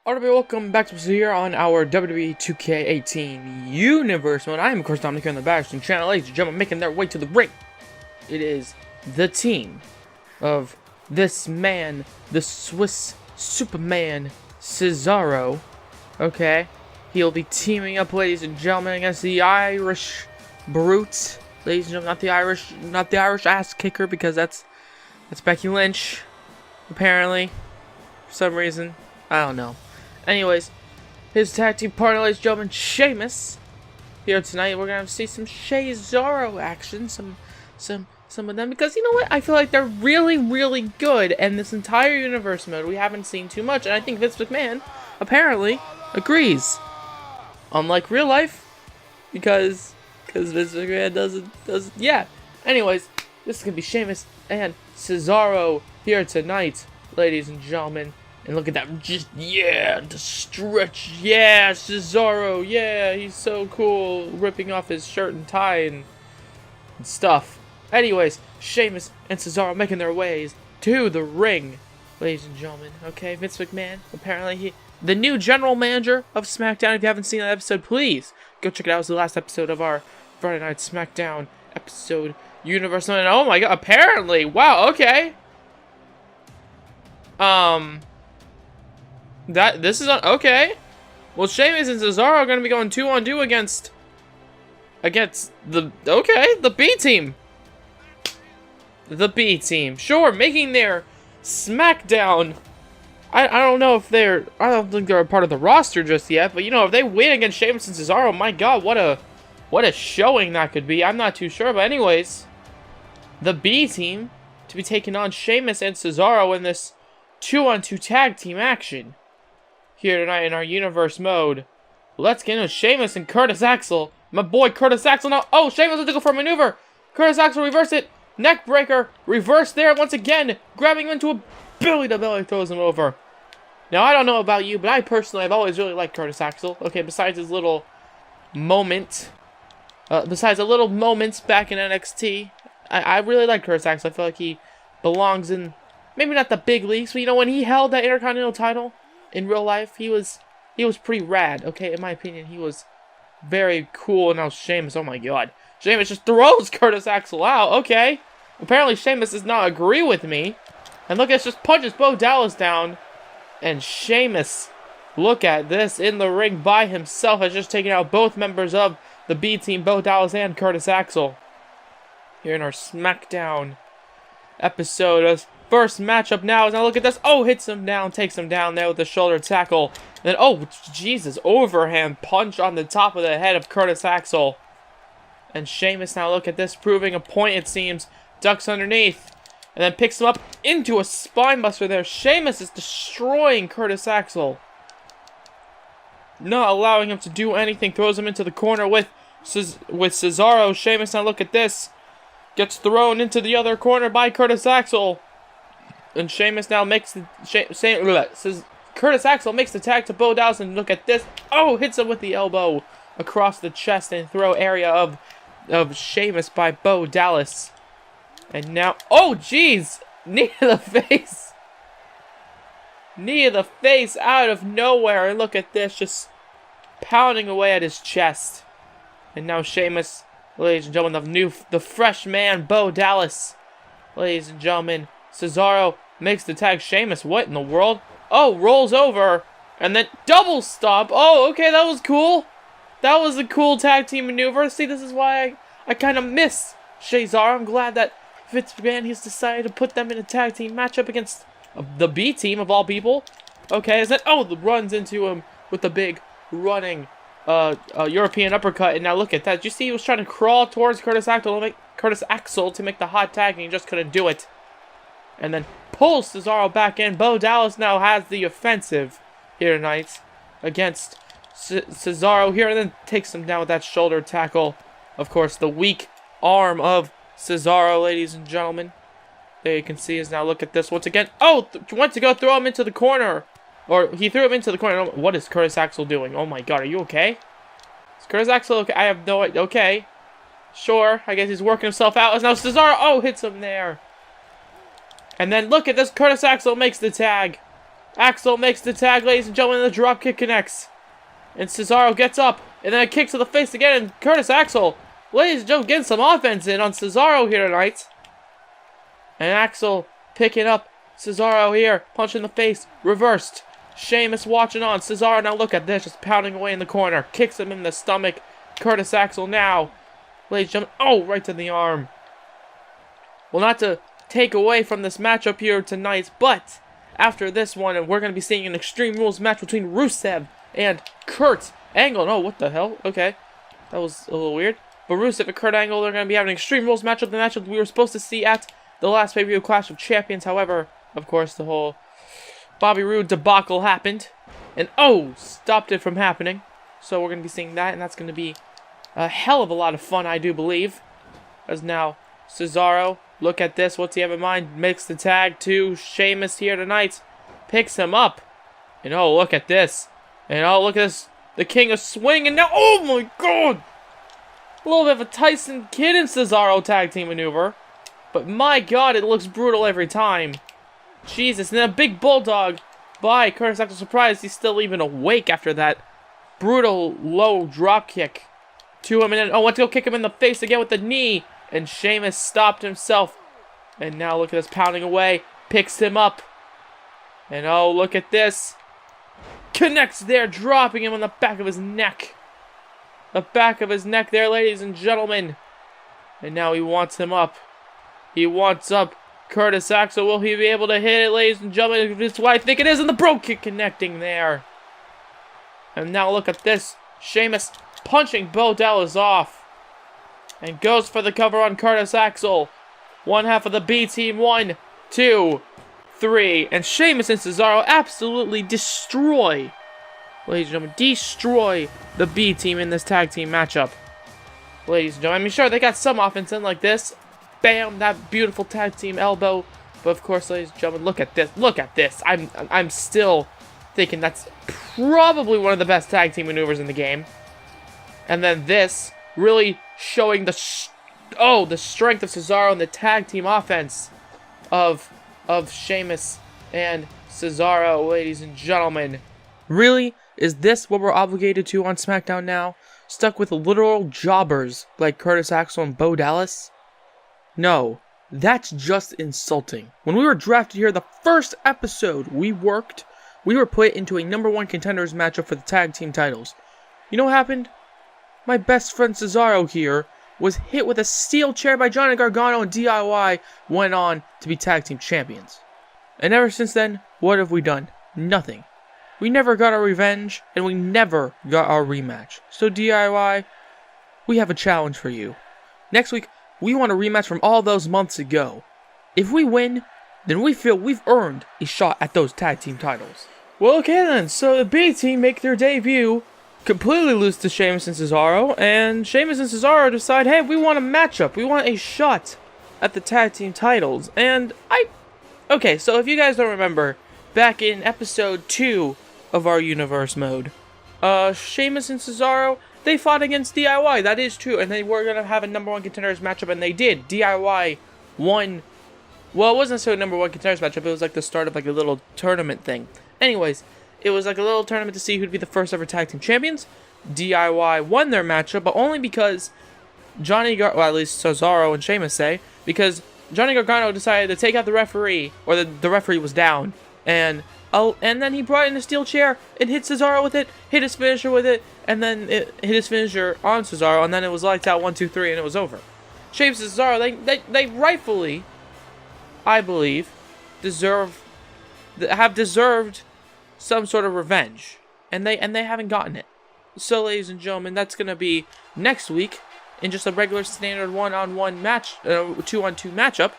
Alright, welcome back to us here on our WWE 2K18 universe mode. I am, of course, Dominic here on the Bashing channel. Ladies and gentlemen, making their way to the ring. It is the team of this man, the Swiss Superman, Cesaro. Okay, he'll be teaming up, ladies and gentlemen, against the Irish Brute. Ladies and gentlemen, not the Irish ass kicker, because that's Becky Lynch, apparently, for some reason. I don't know. Anyways, his tag team partner, ladies and gentlemen, Sheamus. Here tonight, we're gonna see some Cesaro action, some of them, because you know what? I feel like they're really good, and this entire universe mode we haven't seen too much, and I think Vince McMahon apparently agrees. Unlike real life, because Vince McMahon doesn't. Yeah. Anyways, this is gonna be Sheamus and Cesaro here tonight, ladies and gentlemen. And look at that, the stretch, yeah, Cesaro, yeah, he's so cool, ripping off his shirt and tie and stuff. Anyways, Sheamus and Cesaro making their ways to the ring, ladies and gentlemen. Okay, Vince McMahon, apparently the new general manager of SmackDown. If you haven't seen that episode, please go check it out. It was the last episode of our Friday Night SmackDown episode, Universal. And oh my god, apparently, wow, okay. This is okay. Well, Sheamus and Cesaro are going to be going 2-on-2 against the B team. The B team. Sure, making their SmackDown. I don't know if I don't think they're a part of the roster just yet, but you know, if they win against Sheamus and Cesaro, my god, what a showing that could be. I'm not too sure, but anyways, the B team to be taking on Sheamus and Cesaro in this 2-on-2 tag team action here tonight in our universe mode. Let's get into Sheamus and Curtis Axel. My boy Curtis Axel now. Oh, Sheamus has to go for a maneuver. Curtis Axel reverse it. Neck breaker. Reverse there once again. Grabbing him into a belly-to-belly. Throws him over. Now, I don't know about you, but I personally have always really liked Curtis Axel. Okay, besides his little moment. Besides the little moments back in NXT. I really like Curtis Axel. I feel like he belongs in, maybe not the big leagues, but you know, when he held that Intercontinental title in real life, he was pretty rad, okay? In my opinion, he was very cool. And now Sheamus, oh my god. Sheamus just throws Curtis Axel out, okay? Apparently Sheamus does not agree with me. And look, it just punches Bo Dallas down. And Sheamus, look at this, in the ring by himself, has just taken out both members of the B team, Bo Dallas and Curtis Axel. Here in our SmackDown episode. First matchup now. Look at this. Oh, hits him down. Takes him down there with the shoulder tackle. And then, oh, Jesus. Overhand punch on the top of the head of Curtis Axel. And Sheamus now, look at this. Proving a point, it seems. Ducks underneath. And then picks him up into a spine buster there. Sheamus is destroying Curtis Axel. Not allowing him to do anything. Throws him into the corner with Cesaro. Sheamus now, look at this. Gets thrown into the other corner by Curtis Axel. And Sheamus now makes Curtis Axel makes the tag to Bo Dallas, and look at this. Oh, hits him with the elbow across the chest and throw area of Sheamus by Bo Dallas. And now, oh jeez, knee to the face. Knee to the face out of nowhere. And look at this, just pounding away at his chest. And now Sheamus, ladies and gentlemen, the fresh man, Bo Dallas. Ladies and gentlemen, Cesaro makes the tag. Sheamus, what in the world? Oh, rolls over. And then double stomp. Oh, okay, that was cool. That was a cool tag team maneuver. See, this is why I kind of miss Cesaro. I'm glad that Vince McMahon, he's decided to put them in a tag team matchup against the B team, of all people. Okay, is that... Oh, runs into him with the big running European uppercut. And now look at that. Did you see he was trying to crawl towards Curtis Axel to make the hot tag, and he just couldn't do it. And then pulls Cesaro back in. Bo Dallas now has the offensive here tonight against Cesaro here, and then takes him down with that shoulder tackle. Of course, the weak arm of Cesaro, ladies and gentlemen. There you can see is now, look at this once again. Oh, went to go throw him into the corner. Or he threw him into the corner. What is Curtis Axel doing? Oh my god, are you okay? Is Curtis Axel okay? I have no idea. Okay. Sure, I guess he's working himself out. As now Cesaro, oh, hits him there. And then look at this, Curtis Axel makes the tag. Axel makes the tag, ladies and gentlemen, and the dropkick connects. And Cesaro gets up, and then a kick to the face again, and Curtis Axel, ladies and gentlemen, getting some offense in on Cesaro here tonight. And Axel picking up Cesaro here, punch in the face, reversed. Sheamus watching on. Cesaro, now look at this, just pounding away in the corner. Kicks him in the stomach. Curtis Axel now, ladies and gentlemen, oh, right to the arm. Well, not to take away from this matchup here tonight, but after this one, and we're going to be seeing an Extreme Rules match between Rusev and Kurt Angle. No, what the hell? Okay, that was a little weird. But Rusev and Kurt Angle are going to be having an Extreme Rules matchup, the matchup we were supposed to see at the last pay-per-view Clash of Champions. However, of course, the whole Bobby Roode debacle happened, and oh, stopped it from happening. So we're going to be seeing that, and that's going to be a hell of a lot of fun, I do believe. As now, Cesaro, look at this, what's he have in mind? Makes the tag to Sheamus here tonight. Picks him up. And oh, look at this. And oh, look at this. The King of Swing, and now, oh my god! A little bit of a Tyson Kidd and Cesaro tag team maneuver. But my god, it looks brutal every time. Jesus, and then a big bulldog by Curtis Axel. Surprised he's still even awake after that brutal low drop kick to him. And then, oh, went to go kick him in the face again with the knee. And Sheamus stopped himself. And now look at this, pounding away. Picks him up. And oh, look at this. Connects there, dropping him on the back of his neck. The back of his neck there, ladies and gentlemen. And now he wants him up. He wants up Curtis Axel. Will he be able to hit it, ladies and gentlemen? That's what I think it is. And the bro kick connecting there. And now look at this. Sheamus punching Bo Dallas off. And goes for the cover on Curtis Axel. One half of the B team. 1, 2, 3. And Sheamus and Cesaro absolutely destroy, ladies and gentlemen, destroy the B team in this tag team matchup. Ladies and gentlemen, I mean, sure, they got some offense in like this. Bam, that beautiful tag team elbow. But of course, ladies and gentlemen, look at this. Look at this. I'm still thinking that's probably one of the best tag team maneuvers in the game. And then this really showing the strength of Cesaro and the tag team offense of Sheamus and Cesaro, ladies and gentlemen. Really? Is this what we're obligated to on SmackDown now? Stuck with literal jobbers like Curtis Axel and Bo Dallas? No, that's just insulting. When we were drafted here, the first episode we were put into a #1 contenders matchup for the tag team titles. You know what happened? My best friend Cesaro here was hit with a steel chair by Johnny Gargano, and DIY went on to be tag team champions. And ever since then, what have we done? Nothing. We never got our revenge, and we never got our rematch. So DIY, we have a challenge for you. Next week, we want a rematch from all those months ago. If we win, then we feel we've earned a shot at those tag team titles. Well, okay then, so the B team make their debut, completely lose to Sheamus and Cesaro, and Sheamus and Cesaro decide, hey, we want a matchup, we want a shot at the tag team titles. And okay, so if you guys don't remember, back in episode 2 of our universe mode, Sheamus and Cesaro, they fought against DIY, that is true, and they were going to have a #1 contenders matchup, and they did. DIY won. Well, it wasn't necessarily a #1 contenders matchup, it was like the start of like a little tournament thing. Anyways, it was like a little tournament to see who'd be the first ever tag team champions. DIY won their matchup, but only because well, at least Cesaro and Sheamus say, because Johnny Gargano decided to take out the referee, or the referee was down, and then he brought in a steel chair and hit Cesaro with it, hit his finisher with it, and then it hit his finisher on Cesaro, and then it was lights out 1, 2, 3, and it was over. Sheamus and Cesaro, they rightfully, I believe, have deserved some sort of revenge, and they haven't gotten it. So, ladies and gentlemen, that's gonna be next week in just a regular standard 1-on-1 match, 2-on-2 matchup,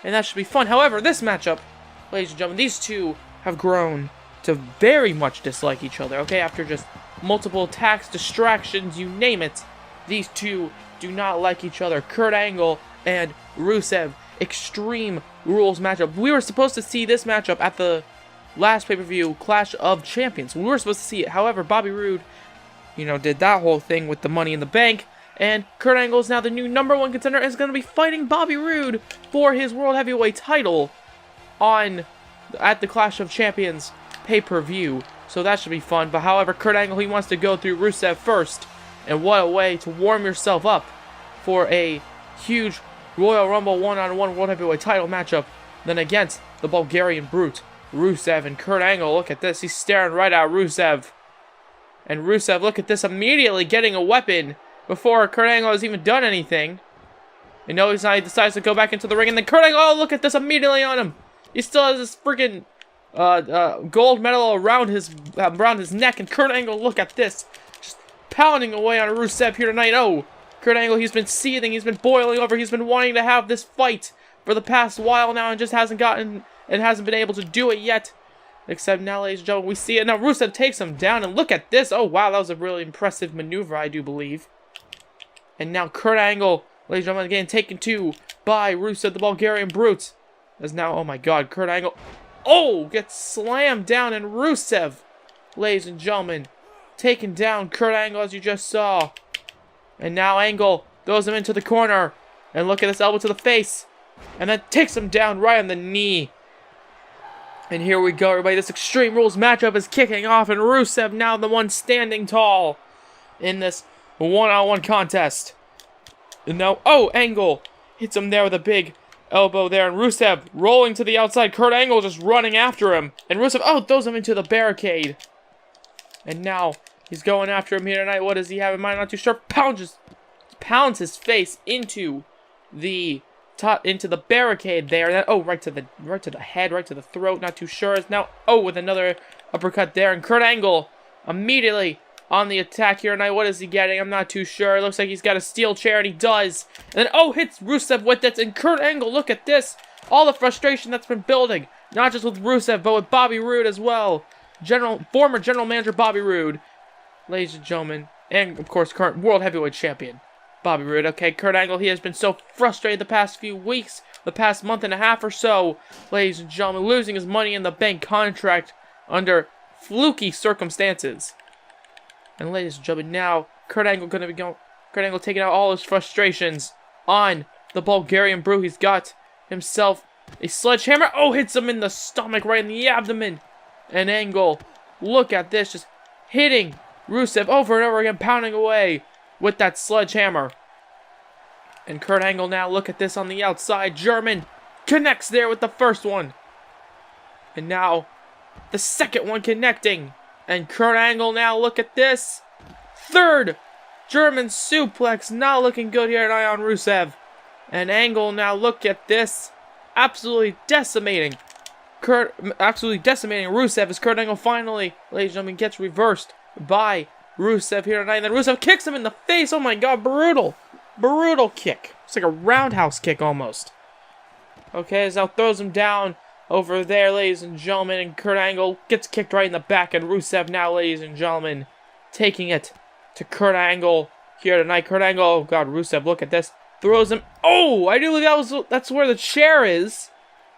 and that should be fun. However, this matchup, ladies and gentlemen, these two have grown to very much dislike each other, okay? After just multiple attacks, distractions, you name it, these two do not like each other. Kurt Angle and Rusev, Extreme Rules matchup. We were supposed to see this matchup at the last pay-per-view Clash of Champions. We were supposed to see it. However, Bobby Roode, did that whole thing with the Money in the Bank, and Kurt Angle is now the new #1 contender and is going to be fighting Bobby Roode for his World Heavyweight title at the Clash of Champions pay-per-view. So that should be fun. But however, Kurt Angle, he wants to go through Rusev first. And what a way to warm yourself up for a huge Royal Rumble one-on-one World Heavyweight title matchup. Then against the Bulgarian Brute, Rusev and Kurt Angle. Look at this. He's staring right at Rusev. And Rusev, look at this, immediately getting a weapon before Kurt Angle has even done anything. And no, he decides to go back into the ring. And then Kurt Angle, oh, look at this, immediately on him. He still has this freaking gold medal around his neck. And Kurt Angle, look at this, just pounding away on Rusev here tonight. Oh, Kurt Angle, he's been seething, he's been boiling over, he's been wanting to have this fight for the past while now and just hasn't been able to do it yet. Except now, ladies and gentlemen, we see it. Now Rusev takes him down, and look at this. Oh, wow, that was a really impressive maneuver, I do believe. And now Kurt Angle, ladies and gentlemen, getting taken to by Rusev, the Bulgarian Brute. As now, oh my god, Kurt Angle, oh, gets slammed down, and Rusev, ladies and gentlemen, taking down Kurt Angle, as you just saw. And now Angle throws him into the corner, and look at this elbow to the face, and then takes him down right on the knee. And here we go, everybody. This Extreme Rules matchup is kicking off, and Rusev now the one standing tall in this one-on-one contest. And now, oh, Angle hits him there with a big elbow there, and Rusev rolling to the outside. Kurt Angle just running after him, and Rusev, oh, throws him into the barricade. And now he's going after him here tonight. What does he have in mind? Not too sure. Pounds his face into the barricade there. And then, oh, right to the head, right to the throat. Not too sure. Is now, oh, with another uppercut there. And Kurt Angle immediately on the attack here tonight. What is he getting? I'm not too sure. It looks like he's got a steel chair, and he does. And then, oh, hits Rusev with it. And Kurt Angle, look at this. All the frustration that's been building. Not just with Rusev, but with Bobby Roode as well. Former General Manager Bobby Roode, ladies and gentlemen. And, of course, current World Heavyweight Champion Bobby Roode. Okay, Kurt Angle, he has been so frustrated the past few weeks, the past month and a half or so, ladies and gentlemen, losing his Money in the Bank contract under fluky circumstances. And ladies and gentlemen, now Kurt Angle taking out all his frustrations on the Bulgarian Brute. He's got himself a sledgehammer. Oh, hits him in the stomach, right in the abdomen. And Angle, look at this, just hitting Rusev over and over again, pounding away with that sledgehammer. And Kurt Angle now, look at this on the outside. German connects there with the first one. And now the second one connecting. And Kurt Angle now, look at this. Third German suplex, not looking good here tonight on Rusev. And Angle now, look at this. Absolutely decimating Rusev as Kurt Angle finally, ladies and gentlemen, gets reversed by Rusev here tonight. And then Rusev kicks him in the face. Oh my god, brutal kick. It's like a roundhouse kick almost. Okay, as now throws him down over there, ladies and gentlemen, and Kurt Angle gets kicked right in the back, and Rusev now, ladies and gentlemen, taking it to Kurt Angle here tonight. Kurt Angle, oh god, Rusev, look at this. Throws him. Oh, I do believe that's where the chair is.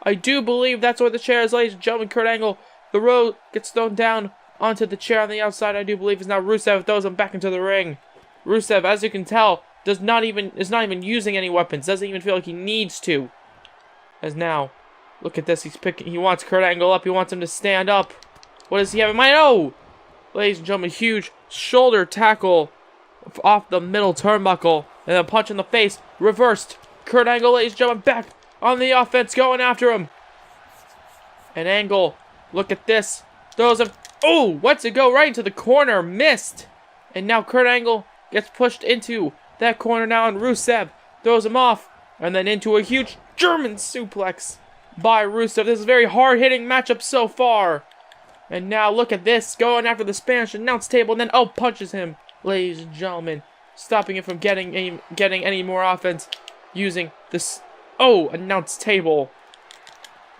I do believe that's where the chair is, ladies and gentlemen. Kurt Angle, the road gets thrown down onto the chair on the outside. I do believe is now Rusev throws him back into the ring. Rusev, as you can tell, is not even using any weapons. Doesn't even feel like he needs to. As now, look at this. He wants Kurt Angle up. He wants him to stand up. What does he have in mind? Oh, ladies and gentlemen, huge shoulder tackle off the middle turnbuckle, and a punch in the face. Reversed. Kurt Angle, ladies and gentlemen, back on the offense, going after him. And Angle, look at this. Throws him. Oh, what's it go right into the corner? Missed. And now Kurt Angle gets pushed into that corner now, and Rusev throws him off. And then into a huge German suplex by Rusev. This is a very hard-hitting matchup so far. And now look at this, going after the Spanish announce table, and then, oh, punches him, ladies and gentlemen, stopping him from getting any more offense using this, oh, announce table.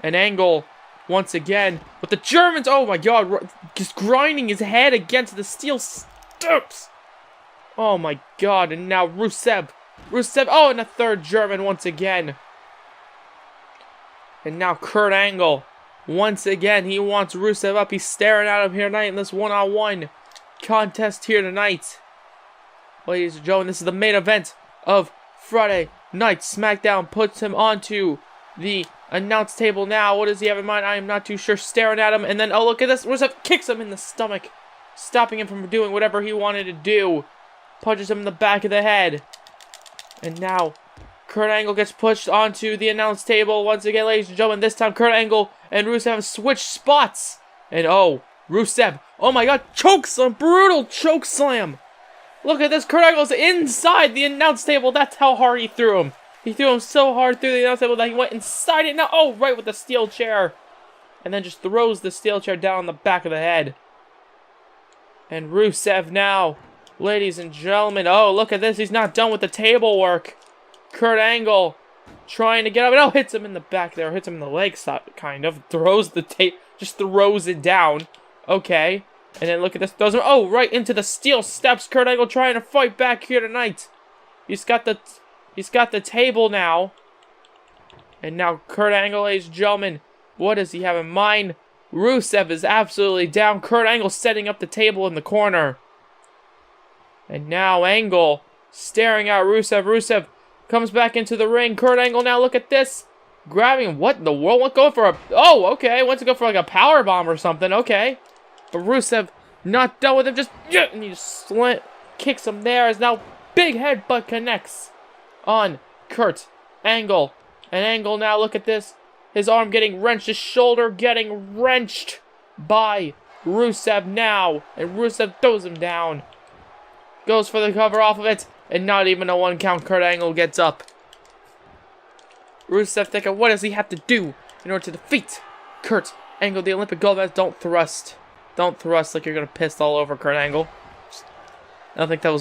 And Angle, once again, with the Germans, oh my god, just grinding his head against the steel steps. Oh my god, and now Rusev, oh, and a third German once again. And now Kurt Angle, once again, he wants Rusev up. He's staring at him here tonight in this one-on-one contest here tonight. Ladies and gentlemen, this is the main event of Friday Night SmackDown. Puts him onto the announce table now. What does he have in mind? I am not too sure. Staring at him, and then, oh, look at this. Rusev kicks him in the stomach, stopping him from doing whatever he wanted to do. Punches him in the back of the head. And now, Kurt Angle gets pushed onto the announce table. Once again, ladies and gentlemen, this time Kurt Angle and Rusev have switched spots. And, oh, Rusev, oh my god, choke slam, brutal choke slam. Look at this, Kurt Angle's inside the announce table. That's how hard he threw him. He threw him so hard through the announce table that he went inside it. Now, oh, right with the steel chair. And then just throws the steel chair down on the back of the head. And Rusev now, ladies and gentlemen, oh, look at this. He's not done with the table work. Kurt Angle trying to get up. And oh, hits him in the back there. Hits him in the leg, kind of. Throws the tape, just throws it down. Okay. And then look at this. Throws him, oh, right into the steel steps. Kurt Angle trying to fight back here tonight. He's got the table now. And now Kurt Angle, ladies and gentlemen, what does he have in mind? Rusev is absolutely down. Kurt Angle setting up the table in the corner. And now Angle staring at Rusev. Rusev comes back into the ring. Kurt Angle now, look at this. Grabbing him. What in the world? What, going for a... Oh, okay. Wants to go for like a power bomb or something. Okay. But Rusev not done with him. Just... And he just kicks him there. As now big headbutt connects on Kurt Angle. And Angle now, look at this. His arm getting wrenched. His shoulder getting wrenched by Rusev now. And Rusev throws him down. Goes for the cover off of it. And not even a 1 count. Kurt Angle gets up. Rusev thinking, what does he have to do in order to defeat Kurt Angle, the Olympic gold medalist? Don't thrust. Don't thrust like you're gonna piss all over Kurt Angle. I don't think that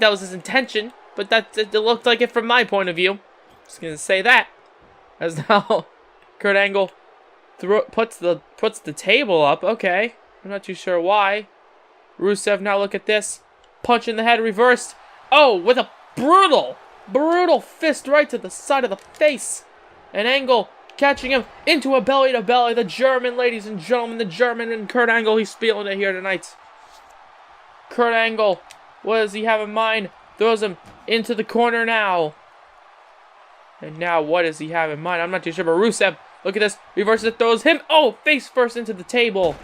was his intention, but it looked like it from my point of view. Just gonna say that. As now Kurt Angle puts the table up. Okay, I'm not too sure why. Rusev now, look at this. Punch in the head, reversed. Oh, with a brutal fist right to the side of the face. And Angle catching him into a belly-to-belly. The German, ladies and gentlemen, the German and Kurt Angle, he's feeling it here tonight. Kurt Angle, what does he have in mind? Throws him into the corner now. And now, what does he have in mind? I'm not too sure, but Rusev, look at this. Reverses it, throws him, oh, face first into the table.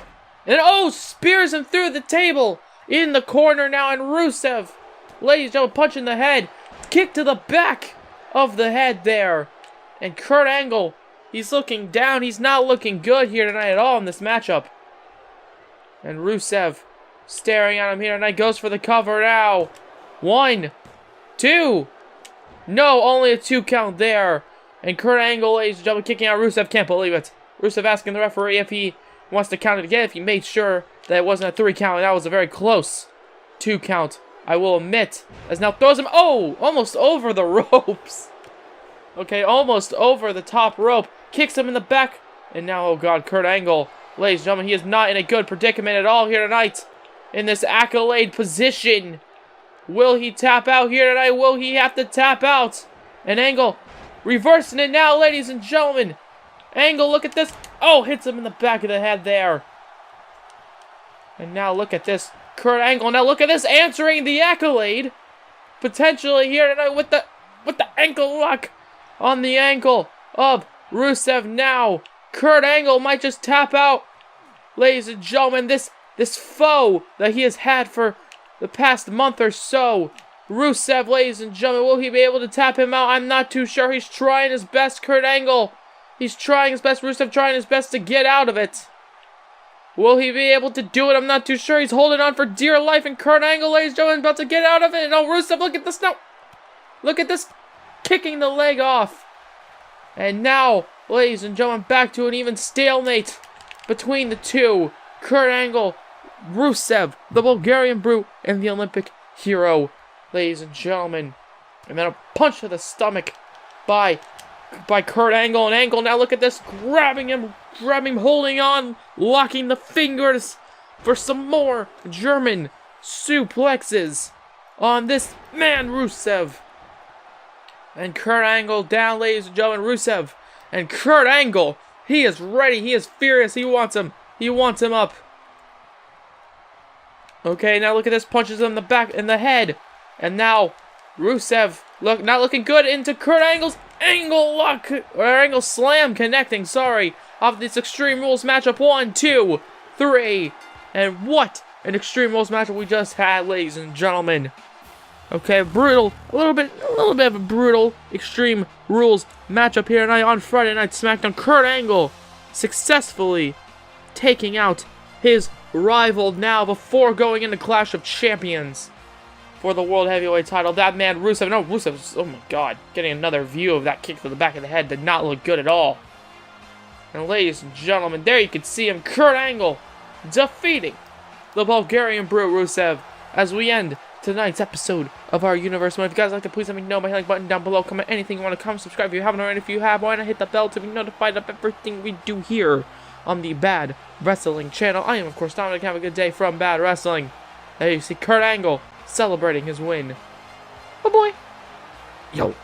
And oh, spears him through the table. In the corner now, and Rusev, ladies and gentlemen, punch in the head. Kick to the back of the head there. And Kurt Angle, he's looking down. He's not looking good here tonight at all in this matchup. And Rusev staring at him here tonight. Goes for the cover now. 1, 2. No, only a 2 count there. And Kurt Angle, ladies and gentlemen, kicking out Rusev. Can't believe it. Rusev asking the referee if he wants to count it again. If he made sure that it wasn't a 3 count. And that was a very close 2 count, I will admit. As now throws him. Oh, almost over the ropes. Okay, almost over the top rope. Kicks him in the back. And now, oh god, Kurt Angle, ladies and gentlemen, he is not in a good predicament at all here tonight. In this accolade position. Will he tap out here tonight? Will he have to tap out? And Angle reversing it now, ladies and gentlemen. Angle, look at this. Oh, hits him in the back of the head there. And now look at this. Kurt Angle, now look at this, answering the accolade. Potentially here tonight with the ankle lock on the ankle of Rusev now. Kurt Angle might just tap out. Ladies and gentlemen, this foe that he has had for the past month or so. Rusev, ladies and gentlemen, will he be able to tap him out? I'm not too sure. He's trying his best, Kurt Angle. He's trying his best. Rusev trying his best to get out of it. Will he be able to do it? I'm not too sure. He's holding on for dear life. And Kurt Angle, ladies and gentlemen, about to get out of it. And oh, Rusev, look at this now. Look at this. Kicking the leg off. And now, ladies and gentlemen, back to an even stalemate between the two. Kurt Angle, Rusev, the Bulgarian Brute, and the Olympic Hero. Ladies and gentlemen. And then a punch to the stomach by Kurt Angle. And Angle, now look at this. Grabbing him, holding on, locking the fingers for some more German suplexes on this man, Rusev. And Kurt Angle down, ladies and gentlemen. Rusev and Kurt Angle. He is ready. He is furious. He wants him. He wants him up. Okay, now look at this. Punches him in the back, in the head. And now Rusev, not looking good into Kurt Angle's Angle lock, or angle slam connecting, sorry, off this Extreme Rules matchup. 1, 2, 3. And what an Extreme Rules matchup we just had, ladies and gentlemen. Okay, brutal, a little bit of a brutal Extreme Rules matchup here tonight on Friday Night SmackDown. Kurt Angle successfully taking out his rival now before going into Clash of Champions for the World Heavyweight title. That man, Rusev, no, Rusev, oh my god, getting another view of that kick to the back of the head did not look good at all. And ladies and gentlemen, there you can see him, Kurt Angle, defeating the Bulgarian Brute Rusev as we end tonight's episode of our Universe. If you guys like to, please let me know by hitting the like button down below. Comment anything you want to comment, subscribe if you haven't already. If you have, why not hit the bell to be notified of everything we do here on the Bad Wrestling channel. I am, of course, Dominic. Have a good day from Bad Wrestling. There you see Kurt Angle celebrating his win. Oh boy. Yo.